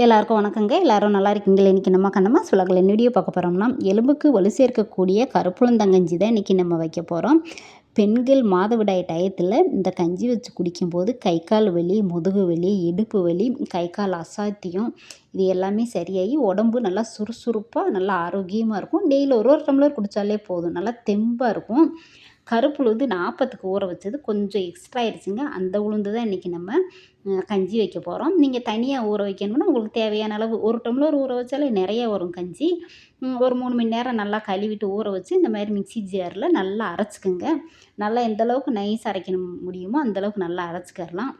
எல்லாருக்கும் வணக்கங்க. எல்லாரும் நல்லா இருக்கீங்களா? இன்றைக்கி நம்ம கண்ணம்மா சுலகல வீடியோ பார்க்க போகிறோம்னா, எலும்புக்கு வலு சேர்க்கக்கூடிய கருப்புளுந்தங்கஞ்சி தான் இன்றைக்கி நம்ம வைக்க போகிறோம். பெண்கள் மாதவிடாய் டயத்தில் இந்த கஞ்சி வச்சு குடிக்கும்போது கை கால் வலி, முதுகு வலி, இடுப்பு வலி, கை கால் அசாத்தியம் இது எல்லாமே சரியாகி உடம்பு நல்லா சுறுசுறுப்பாக நல்லா ஆரோக்கியமாக இருக்கும். டெய்லி ஒரு டம்ளர் குடித்தாலே போதும், நல்லா தெம்பாக இருக்கும். கருப்பு உளுந்து நான் ஆப்பத்துக்கு ஊற வச்சது கொஞ்சம் எக்ஸ்ட்ரா ஆயிடுச்சுங்க. அந்த உளுந்து தான் இன்றைக்கி நம்ம கஞ்சி வைக்க போகிறோம். நீங்கள் தனியாக ஊற வைக்கணும்னா உங்களுக்கு தேவையான அளவு 1 டம்ளர் ஊற வச்சாலே நிறைய வரும் கஞ்சி. ஒரு 3 மணி நேரம் நல்லா கழுவிட்டு ஊற வச்சு இந்த மாதிரி மிக்ஸி ஜாரில் நல்லா அரைச்சிக்கோங்க. நல்லா எந்த அளவுக்கு நைஸ் அரைக்கணும் முடியுமோ அந்தளவுக்கு நல்லா அரைச்சிக்கிறலாம்.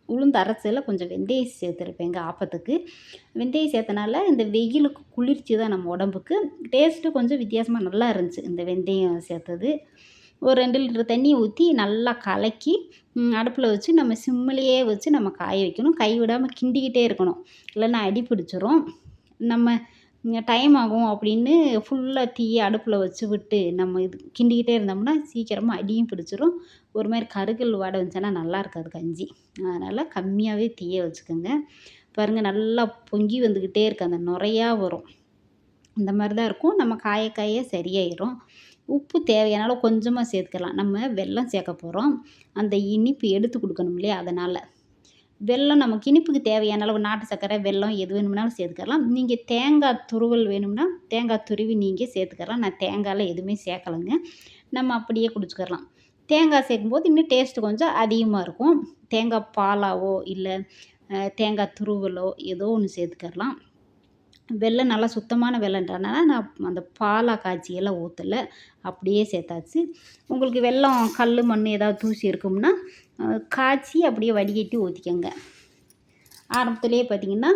உளுந்து அரைச்சதில் கொஞ்சம் வெந்தயம் சேர்த்துருப்பேங்க ஆப்பத்துக்கு. வெந்தயம் சேர்த்தனால இந்த வெயிலுக்கு குளிர்ச்சி தான் நம்ம உடம்புக்கு. டேஸ்ட்டு கொஞ்சம் வித்தியாசமாக நல்லா இருந்துச்சு இந்த வெந்தயம் சேர்த்தது. ஒரு 2 லிட்டர் தண்ணி ஊற்றி நல்லா கலக்கி அடுப்பில் வச்சு நம்ம சிம்மிலேயே வச்சு நம்ம காய வைக்கணும். கை விடாமல் கிண்டிக்கிட்டே இருக்கணும், இல்லைன்னா அடி பிடிச்சிரும். நம்ம டைம் ஆகும் அப்படின்னு ஃபுல்லாக தீயை அடுப்பில் வச்சு விட்டு நம்ம இது கிண்டிக்கிட்டே இருந்தோம்னா சீக்கிரமாக அடியும் பிடிச்சிரும். ஒரு மாதிரி கருகல் வாடை வந்துச்சுன்னா நல்லா இருக்காது கஞ்சி. அதனால் கம்மியாகவே தீயை வச்சுக்கோங்க. பாருங்கள் நல்லா பொங்கி வந்துக்கிட்டே இருக்குது, அந்த நுரையா வரும். இந்த மாதிரி தான் இருக்கும். நம்ம காய காய சரியாயிரும். உப்பு தேவையான அளவு கொஞ்சமாக சேர்த்துக்கலாம். நம்ம வெல்லம் சேர்க்க போகிறோம். அந்த இனிப்பு எடுத்து கொடுக்கணும் இல்லையா, அதனால் வெல்லம் நமக்கு இனிப்புக்கு தேவையான அளவு நாட்டு சர்க்கரை, வெல்லம் எது வேணும்னாலும் சேர்த்துக்கலாம். நீங்கள் தேங்காய் துருவல் வேணும்னா தேங்காய் துருவி நீங்கள் சேர்த்துக்கலாம். நான் தேங்காயில் எதுவுமே சேர்க்கலைங்க. நம்ம அப்படியே குடிச்சுக்கலாம். தேங்காய் சேர்க்கும்போது இன்னும் டேஸ்ட்டு கொஞ்சம் அதிகமாக இருக்கும். தேங்காய் பாலாவோ இல்லை தேங்காய் துருவலோ ஏதோ ஒன்று சேர்த்துக்கலாம். வெல்லம் நல்லா சுத்தமான வெல்லன்றனால நான் அந்த பாலாக காய்ச்சியெல்லாம் ஊற்றலை, அப்படியே சேர்த்தாச்சு. உங்களுக்கு வெல்லம் கல் மண் ஏதாவது தூசி இருக்கும்னா காய்ச்சி அப்படியே வடிகட்டி ஊற்றிக்கோங்க. ஆரம்பத்துலேயே பார்த்திங்கன்னா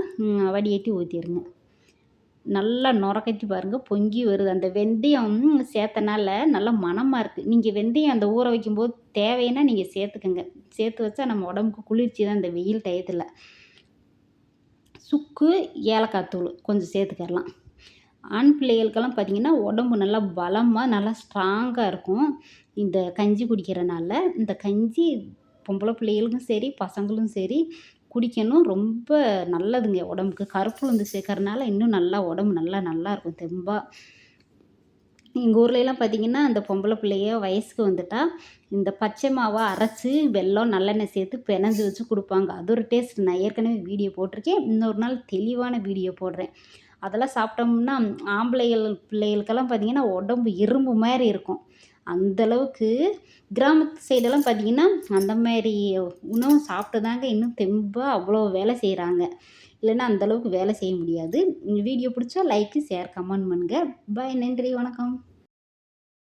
வடிகட்டி ஊற்றிடுங்க. நல்லா நுரக்கட்டி பாருங்கள் பொங்கி வருது. அந்த வெந்தயம் சேர்த்தனால நல்லா மணமாக இருக்குது. நீங்கள் வெந்தயம் அந்த ஊற வைக்கும்போது தேவைன்னா நீங்கள் சேர்த்துக்கோங்க. சேர்த்து வச்சா நம்ம உடம்புக்கு குளிர்ச்சி தான் இந்த வெயில் டயத்தில். சுக்கு, ஏலக்காய் தூள் கொஞ்சம் சேர்த்துக்கலாம். ஆண் பிள்ளைகளுக்கெல்லாம் பார்த்திங்கன்னா உடம்பு நல்லா பலமாக நல்லா ஸ்ட்ராங்காக இருக்கும் இந்த கஞ்சி குடிக்கிறனால. இந்த கஞ்சி பொம்பளை பிள்ளைகளுக்கும் சரி பசங்களும் சரி குடிக்கணும். ரொம்ப நல்லதுங்க உடம்புக்கு. கருப்புளுந்து சேர்க்கறனால இன்னும் நல்லா உடம்பு நல்லா இருக்கும் தெம்பாக. எங்கள் ஊர்லலாம் பார்த்திங்கன்னா அந்த பொம்பளை பிள்ளைய வயசுக்கு வந்துட்டா இந்த பச்சை மாவை அரைச்சி வெல்லம் நல்லெண்ணெய் சேர்த்து பிணைஞ்சு வச்சு கொடுப்பாங்க. அது ஒரு டேஸ்ட். நான் ஏற்கனவே வீடியோ போட்டிருக்கேன். இன்னொரு நாள் தெளிவான வீடியோ போடுறேன். அதெல்லாம் சாப்பிட்டோம்னா பிள்ளைகளுக்கெல்லாம் பார்த்திங்கன்னா உடம்பு இரும்பு மாதிரி இருக்கும். அந்தளவுக்கு கிராமத்து சைடெல்லாம் பார்த்திங்கன்னா அந்த மாதிரி உணவு சாப்பிட்டு தாங்க இன்னும் தெம்பாக அவ்வளோ வேலை செய்கிறாங்க. இல்லைன்னா அந்தளவுக்கு வேலை செய்ய முடியாது. வீடியோ பிடிச்சா லைக்கு, ஷேர், கமெண்ட் பண்ணுங்கள். பாய், நன்றி, வணக்கம்.